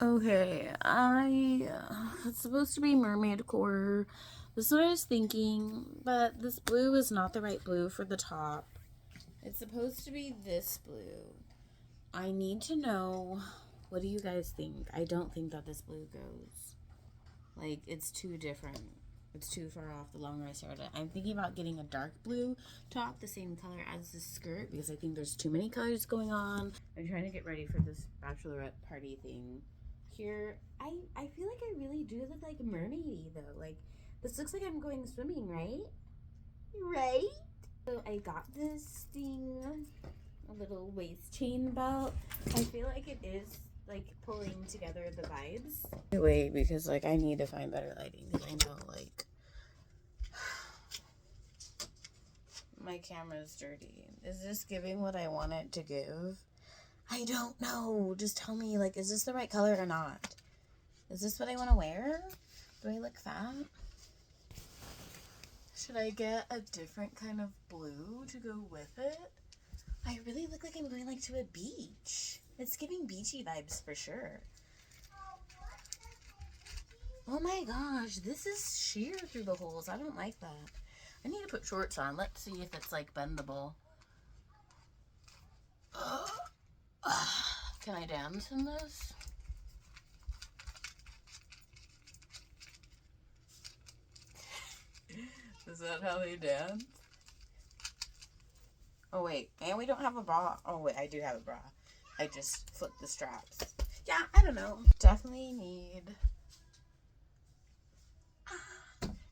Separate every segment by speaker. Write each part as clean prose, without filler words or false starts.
Speaker 1: Okay, it's supposed to be mermaid core. This is what I was thinking, but this blue is not the right blue for the top. It's supposed to be this blue. I need to know, what do you guys think? I don't think that this blue goes. Like, it's too different. It's too far off the long way I started. I'm thinking about getting a dark blue top, the same color as the skirt, because I think there's too many colors going on. I'm trying to get ready for this bachelorette party thing. Here, I feel like I really do look like mermaidy though. Like, this looks like I'm going swimming, right? Right? So I got this thing, a little waist chain belt. I feel like it is like pulling together the vibes. Wait, because like I need to find better lighting because I know like my camera's dirty. Is this giving what I want it to give? I don't know. Just tell me, like, is this the right color or not? Is this what I want to wear? Do I look fat? Should I get a different kind of blue to go with it? I really look like I'm going like to a beach. It's giving beachy vibes for sure. Oh my gosh, this is sheer through the holes. I don't like that. I need to put shorts on. Let's see if it's like bendable. Can I dance in this? Is that how they dance? Oh wait, and we don't have a bra. Oh wait, I do have a bra. I just flipped the straps. Yeah, I don't know. Definitely need.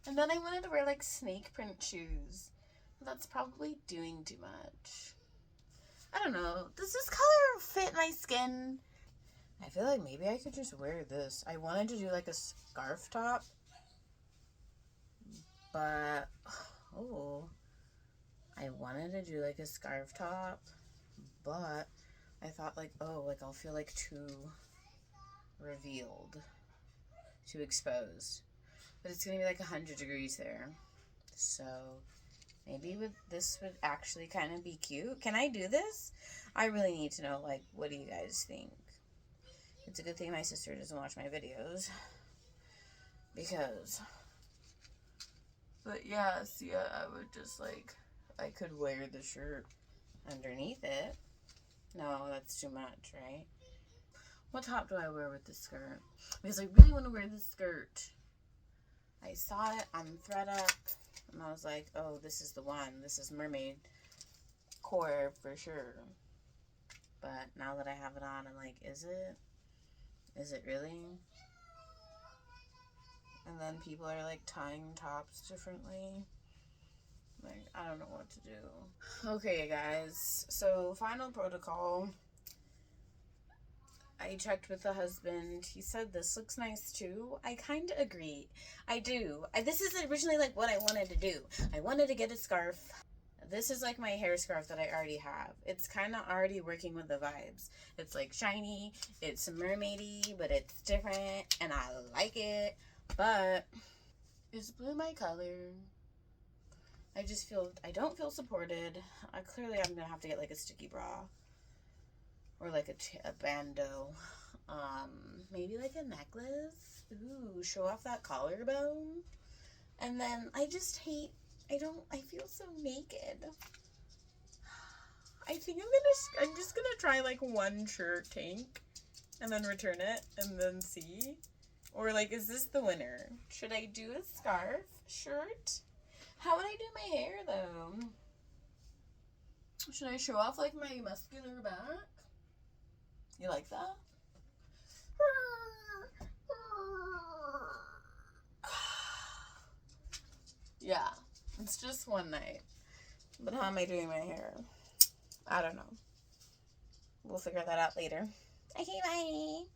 Speaker 1: And then I wanted to wear like snake print shoes. That's probably doing too much. I don't know. Does this color fit my skin? I feel like maybe I could just wear this. I wanted to do like a scarf top. But, oh, I wanted to do like a scarf top. But I thought like, oh, like I'll feel like too revealed, too exposed. But it's gonna be like 100 degrees there. So maybe this would actually kind of be cute. Can I do this? I really need to know, like, what do you guys think? It's a good thing my sister doesn't watch my videos. Because, but yeah, see, I would just like, I could wear the shirt underneath it. No, that's too much, right? What top do I wear with this skirt? Because I really want to wear this skirt. I saw it on ThredUp, and I was like, oh, this is the one. This is mermaid core for sure. But now that I have it on, I'm like, is it? Is it really? And then people are like tying tops differently. Like, I don't know what to do. Okay, guys. So, final protocol. I checked with the husband. He said this looks nice too. I kind of agree. I do. This is originally like what I wanted to do. I wanted to get a scarf. This is like my hair scarf that I already have. It's kind of already working with the vibes. It's like shiny. It's mermaidy, but it's different. And I like it. But is blue my color? I just feel, I don't feel supported. Clearly I'm going to have to get like a sticky bra. Or like a bandeau. Maybe like a necklace. Ooh, show off that collarbone. And then I just hate, I feel so naked. I think I'm just gonna try like one shirt tank and then return it and then see. Or like, is this the winner? Should I do a scarf shirt? How would I do my hair though? Should I show off like my muscular back? You like that? Yeah, it's just one night. But how am I doing my hair? I don't know. We'll figure that out later. Okay, bye.